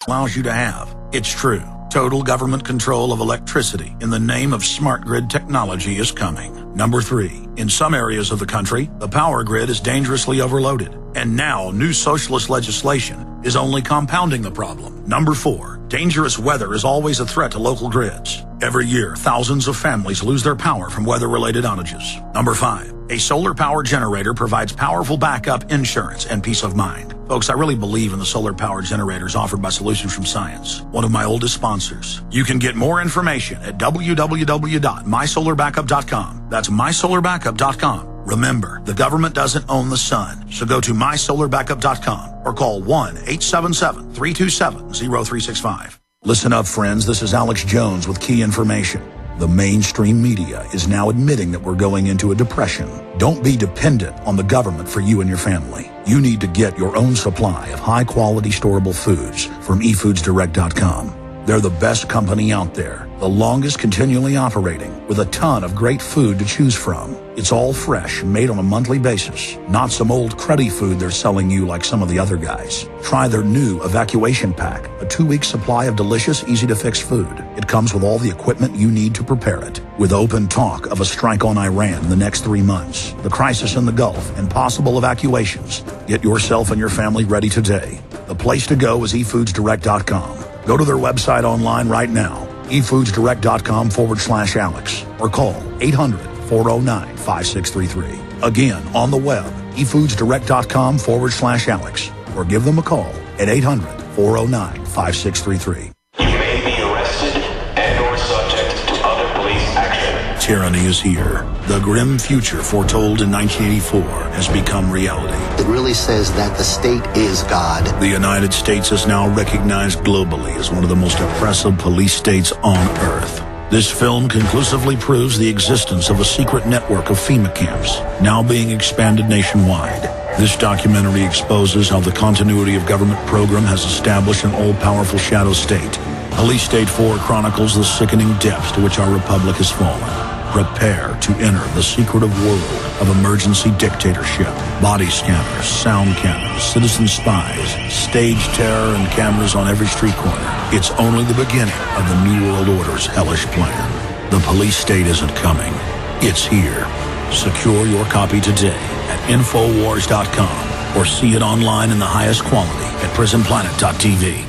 allows you to have. It's true. Total government control of electricity in the name of smart grid technology is coming. Number 3, in some areas of the country, the power grid is dangerously overloaded. And now, new socialist legislation is only compounding the problem. Number 4, dangerous weather is always a threat to local grids. Every year, thousands of families lose their power from weather-related outages. Number 5, a solar power generator provides powerful backup insurance and peace of mind. Folks, I really believe in the solar power generators offered by Solutions from Science, one of my oldest sponsors. You can get more information at www.mysolarbackup.com. That's mysolarbackup.com. Remember, the government doesn't own the sun, so go to mysolarbackup.com or call 1-877-327-0365. Listen up, friends. This is Alex Jones with key information. The mainstream media is now admitting that we're going into a depression. Don't be dependent on the government for you and your family. You need to get your own supply of high-quality storable foods from efoodsdirect.com. They're the best company out there, the longest continually operating, with a ton of great food to choose from. It's all fresh, made on a monthly basis, not some old cruddy food they're selling you like some of the other guys. Try their new evacuation pack, a 2-week supply of delicious, easy-to-fix food. It comes with all the equipment you need to prepare it. With open talk of a strike on Iran in the next 3 months, the crisis in the Gulf, and possible evacuations, get yourself and your family ready today. The place to go is efoodsdirect.com. Go to their website online right now, efoodsdirect.com/Alex, or call 800-409-5633. Again, on the web, efoodsdirect.com/Alex, or give them a call at 800-409-5633. You may be arrested and/or subject to other police action. Tyranny is here. The grim future foretold in 1984 has become reality. It really says that the state is God. The United States is now recognized globally as one of the most oppressive police states on earth. This film conclusively proves the existence of a secret network of FEMA camps, now being expanded nationwide. This documentary exposes how the continuity of government program has established an all-powerful shadow state. Police State 4 chronicles the sickening depths to which our republic has fallen. Prepare to enter the secretive world of emergency dictatorship, body scanners, sound cannons, citizen spies, stage terror, and cameras on every street corner. It's only the beginning of the New World Order's hellish plan. The police state isn't coming. It's here. Secure your copy today at Infowars.com or see it online in the highest quality at PrisonPlanet.tv.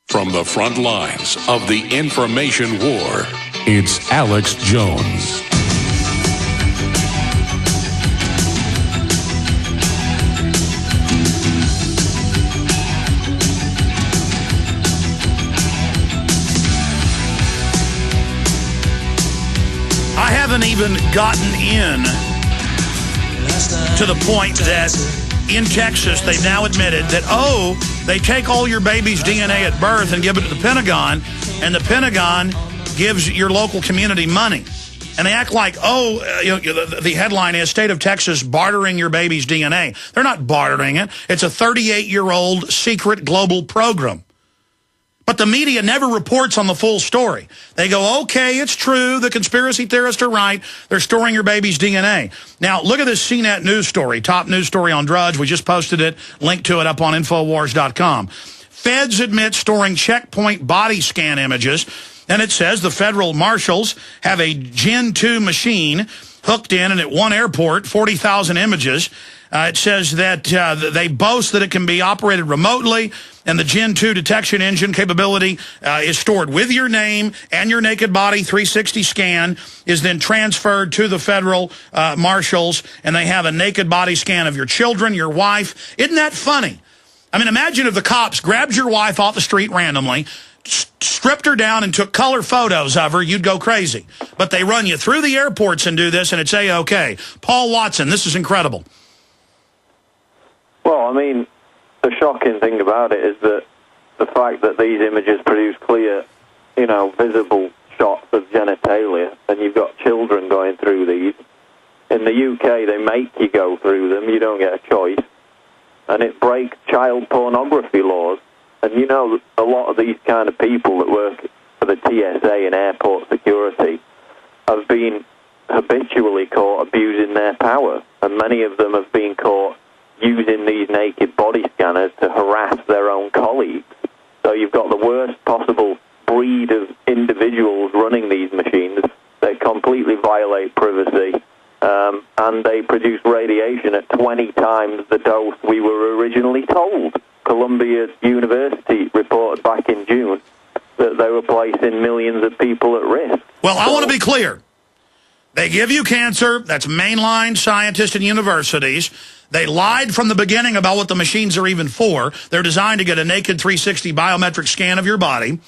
From the front lines of the information war, it's Alex Jones. I haven't even gotten in to the point that in Texas, they've now admitted that, they take all your baby's DNA at birth and give it to the Pentagon, and the Pentagon gives your local community money. And they act like, the headline is State of Texas bartering your baby's DNA. They're not bartering it. It's a 38-year-old secret global program. But the media never reports on the full story. They go, okay, it's true, the conspiracy theorists are right, they're storing your baby's DNA. Now, look at this CNET news story, top news story on Drudge. We just posted it, link to it up on Infowars.com. Feds admit storing checkpoint body scan images, and it says the federal marshals have a Gen 2 machine hooked in, and at one airport, 40,000 images. It says that they boast that it can be operated remotely, and the Gen 2 detection engine capability is stored with your name and your naked body 360 scan is then transferred to the federal marshals, and they have a naked body scan of your children, your wife. Isn't that funny? I mean, imagine if the cops grabbed your wife off the street randomly, stripped her down and took color photos of her, you'd go crazy. But they run you through the airports and do this, and it's A-OK. Paul Watson, this is incredible. Well, I mean, the shocking thing about it is that the fact that these images produce clear, visible shots of genitalia, and you've got children going through these. In the UK, they make you go through them. You don't get a choice. And it breaks child pornography laws. And a lot of these kind of people that work for the TSA and airport security have been habitually caught abusing their power. And many of them have been caught using these naked body scanners to harass their own colleagues. So you've got the worst possible breed of individuals running these machines. They completely violate privacy, and they produce radiation at 20 times the dose we were originally told. Columbia University reported back in June that they were placing millions of people at risk. Well, I want to be clear. They give you cancer. That's mainline scientists and universities. They lied from the beginning about what the machines are even for. They're designed to get a naked 360 biometric scan of your body.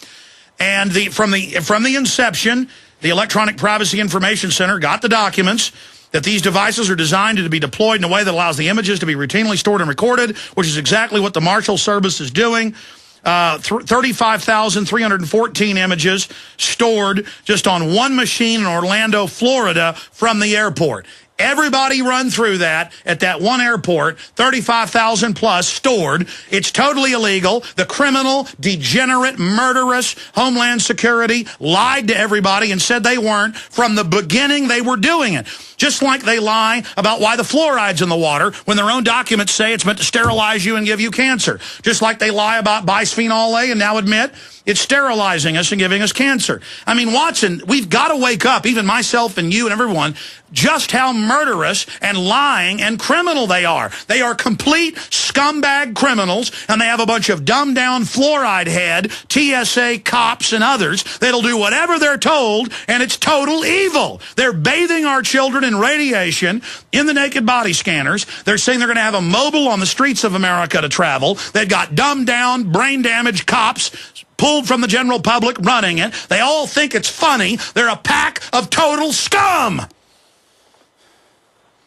And from the inception, the Electronic Privacy Information Center got the documents that these devices are designed to be deployed in a way that allows the images to be routinely stored and recorded, which is exactly what the Marshal Service is doing. 35,314 images stored just on one machine in Orlando, Florida, from the airport. Everybody run through that at that one airport, 35,000 plus stored. It's totally illegal. The criminal, degenerate, murderous Homeland Security lied to everybody and said they weren't. From the beginning, they were doing it. Just like they lie about why the fluoride's in the water when their own documents say it's meant to sterilize you and give you cancer. Just like they lie about bisphenol A and now admit it's sterilizing us and giving us cancer. I mean, Watson, we've got to wake up, even myself and you and everyone, just how murderous and lying and criminal they are. They are complete scumbag criminals, and they have a bunch of dumbed-down fluoride head, TSA cops and others that'll do whatever they're told, and it's total evil. They're bathing our children in radiation in the naked body scanners. They're saying they're going to have a mobile on the streets of America to travel. They've got dumbed-down, brain-damaged cops pulled from the general public running it. They all think it's funny. They're a pack of total scum.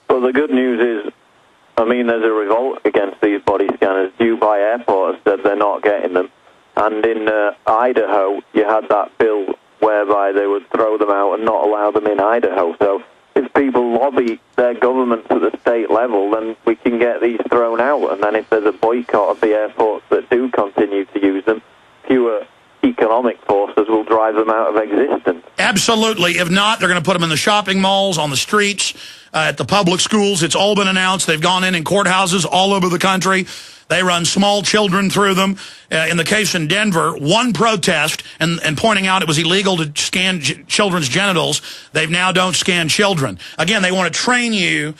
Well, the good news is, I mean, there's a revolt against these body scanners. Dubai Airport has said they're not getting them. And in Idaho, you had that bill whereby they would throw them out and not allow them in Idaho. So if people lobby their governments at the state level, then we can get these thrown out. And then if there's a boycott of the airports that do continue to use them, fewer economic forces will drive them out of existence. Absolutely. If not, they're going to put them in the shopping malls, on the streets, at the public schools. It's all been announced. They've gone in courthouses all over the country. They run small children through them. In the case in Denver, one protest and pointing out it was illegal to scan children's genitals. They now don't scan children. Again, they want to train you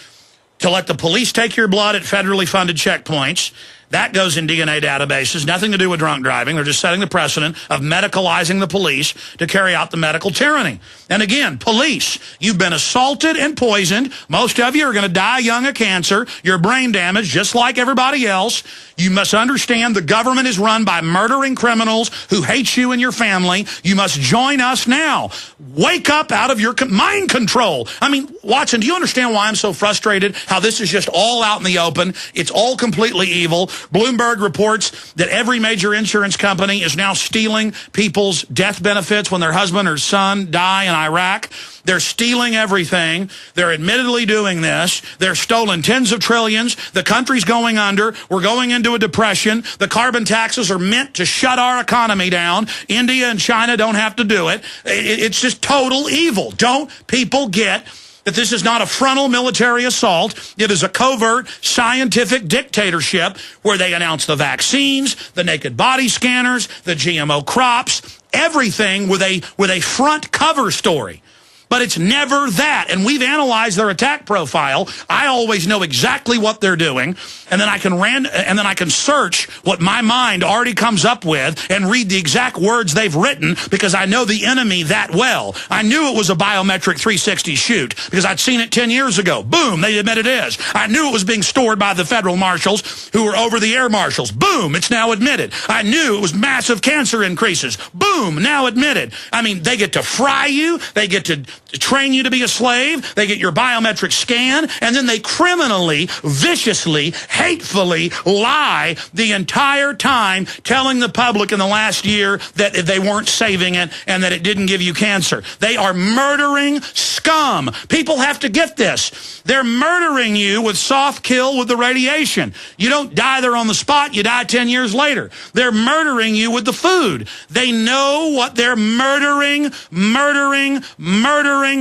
to let the police take your blood at federally funded checkpoints. That goes in DNA databases, nothing to do with drunk driving. They're just setting the precedent of medicalizing the police to carry out the medical tyranny. And again, police, you've been assaulted and poisoned. Most of you are going to die young of cancer. You're brain damaged just like everybody else. You must understand the government is run by murdering criminals who hate you and your family. You must join us now. Wake up out of your mind control. I mean, Watson, do you understand why I'm so frustrated? How this is just all out in the open. It's all completely evil. Bloomberg reports that every major insurance company is now stealing people's death benefits when their husband or son die in Iraq. They're stealing everything. They're admittedly doing this. They're stolen tens of trillions. The country's going under. We're going into a depression. The carbon taxes are meant to shut our economy down. India and China don't have to do it. It's just total evil. Don't people get that this is not a frontal military assault? It is a covert scientific dictatorship where they announce the vaccines, the naked body scanners, the GMO crops, everything with a front cover story. But it's never that. And we've analyzed their attack profile. I always know exactly what they're doing, and then I can search what my mind already comes up with and read the exact words they've written because I know the enemy that well. I knew it was a biometric 360 shoot because I'd seen it 10 years ago. Boom, they admit it is. I knew it was being stored by the federal marshals who were over the air marshals. Boom, it's now admitted. I knew it was massive cancer increases. Boom, now admitted. I mean, they get to fry you. They get to train you to be a slave. They get your biometric scan, and then they criminally, viciously, hatefully lie the entire time, telling the public in the last year that they weren't saving it and that it didn't give you cancer. They are murdering scum. People have to get this. They're murdering you with soft kill with the radiation. You don't die there on the spot. You die 10 years later. They're murdering you with the food. They know what they're murdering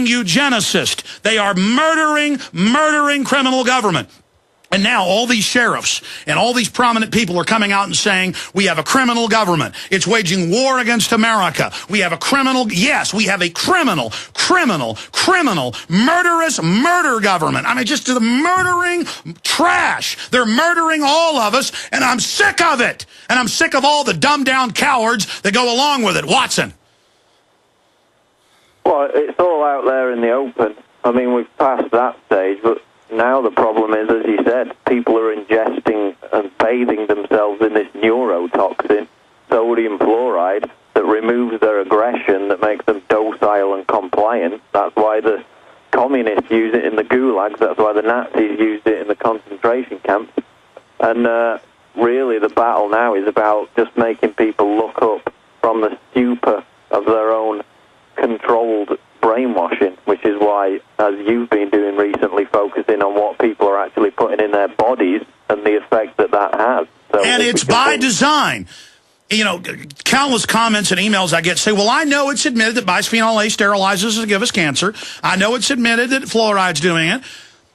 eugenicists. They are murdering criminal government. And now all these sheriffs and all these prominent people are coming out and saying, we have a criminal government. It's waging war against America. We have a criminal, yes, we have a criminal, murderous murder government. I mean, just the murdering trash. They're murdering all of us, and I'm sick of it. And I'm sick of all the dumbed-down cowards that go along with it. Watson. Well, it's all out there in the open. I mean, we've passed that stage, but now the problem is, as you said, people are ingesting and bathing themselves in this neurotoxin, sodium fluoride, that removes their aggression, that makes them docile and compliant. That's why the communists use it in the gulags. That's why the Nazis used it in the concentration camps. And really the battle now is about just making people look up from the stupor of their own controlled brainwashing, which is why, as you've been doing recently, focusing on what people are actually putting in their bodies and the effect that that has. So and it's by design. You know, countless comments and emails I get say, well, I know it's admitted that bisphenol A sterilizes and gives us cancer. I know it's admitted that fluoride's doing it.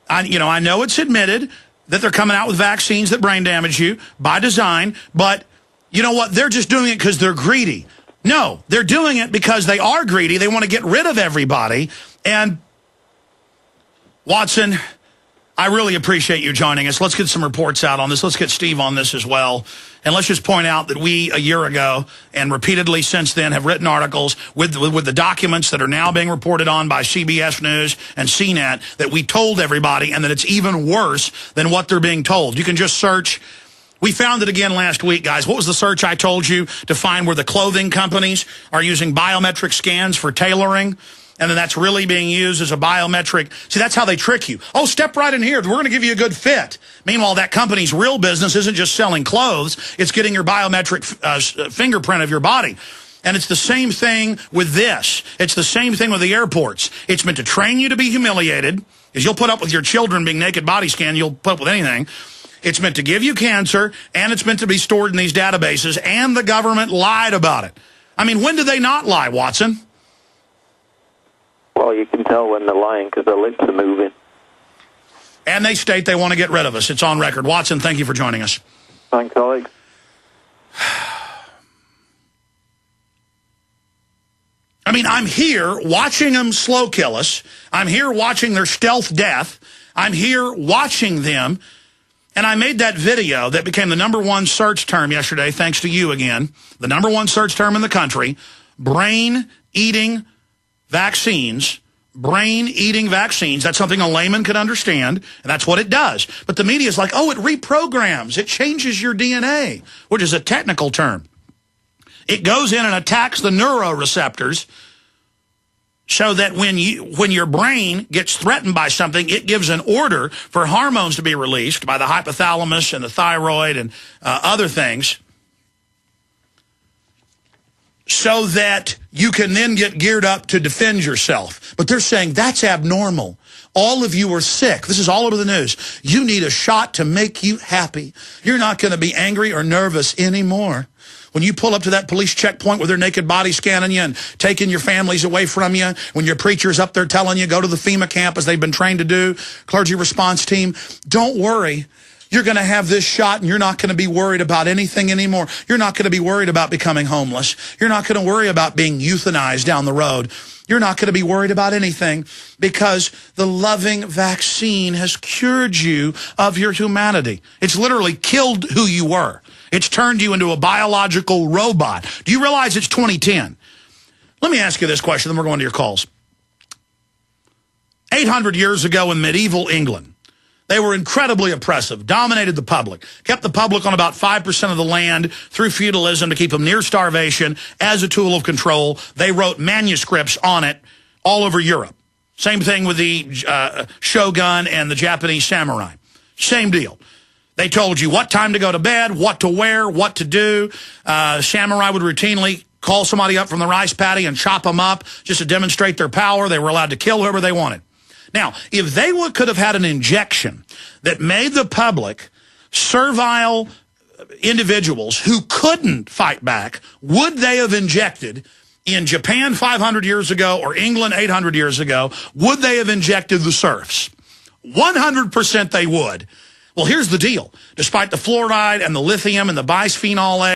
I know it's admitted that they're coming out with vaccines that brain damage you by design. But you know what? They're just doing it because they're greedy. No, they're doing it because they are greedy. They want to get rid of everybody. And, Watson, I really appreciate you joining us. Let's get some reports out on this. Let's get Steve on this as well. And let's just point out that we, a year ago, and repeatedly since then, have written articles with the documents that are now being reported on by CBS News and CNET that we told everybody, and that it's even worse than what they're being told. You can just search. We found it again last week, guys. What was the search I told you to find where the clothing companies are using biometric scans for tailoring? And then that's really being used as a biometric. See, that's how they trick you. Oh, step right in here. We're going to give you a good fit. Meanwhile, that company's real business isn't just selling clothes. It's getting your biometric fingerprint of your body. And it's the same thing with this. It's the same thing with the airports. It's meant to train you to be humiliated, because you'll put up with your children being naked body scanned. You'll put up with anything. It's meant to give you cancer, and it's meant to be stored in these databases, and the government lied about it. I mean, when do they not lie, Watson? Well, you can tell when they're lying because their lips are moving. And they state they want to get rid of us. It's on record. Watson, thank you for joining us. Thanks, Alex. I mean, I'm here watching them slow kill us. I'm here watching their stealth death. I'm here watching them. And I made that video that became the #1 search term yesterday, thanks to you again. The #1 search term in the country, brain-eating vaccines. Brain-eating vaccines. That's something a layman could understand, and that's what it does. But the media is like, oh, it reprograms. It changes your DNA, which is a technical term. It goes in and attacks the neuroreceptors so that when your brain gets threatened by something, it gives an order for hormones to be released by the hypothalamus and the thyroid and other things, so that you can then get geared up to defend yourself. But they're saying that's abnormal. All of you are sick. This is all over the news. You need a shot to make you happy. You're not going to be angry or nervous anymore. When you pull up to that police checkpoint with their naked body scanning you and taking your families away from you, when your preacher's up there telling you go to the FEMA camp as they've been trained to do, clergy response team, don't worry. You're going to have this shot and you're not going to be worried about anything anymore. You're not going to be worried about becoming homeless. You're not going to worry about being euthanized down the road. You're not going to be worried about anything because the loving vaccine has cured you of your humanity. It's literally killed who you were. It's turned you into a biological robot. Do you realize it's 2010? Let me ask you this question, then we're going to your calls. 800 years ago in medieval England, they were incredibly oppressive, dominated the public, kept the public on about 5% of the land through feudalism to keep them near starvation as a tool of control. They wrote manuscripts on it all over Europe. Same thing with the shogun and the Japanese samurai. Same deal. They told you what time to go to bed, what to wear, what to do. Samurai would routinely call somebody up from the rice paddy and chop them up just to demonstrate their power. They were allowed to kill whoever they wanted. Now, if they could have had an injection that made the public servile individuals who couldn't fight back, would they have injected in Japan 500 years ago or England 800 years ago, would they have injected the serfs? 100% they would. Well, here's the deal. Despite the fluoride and the lithium and the bisphenol A,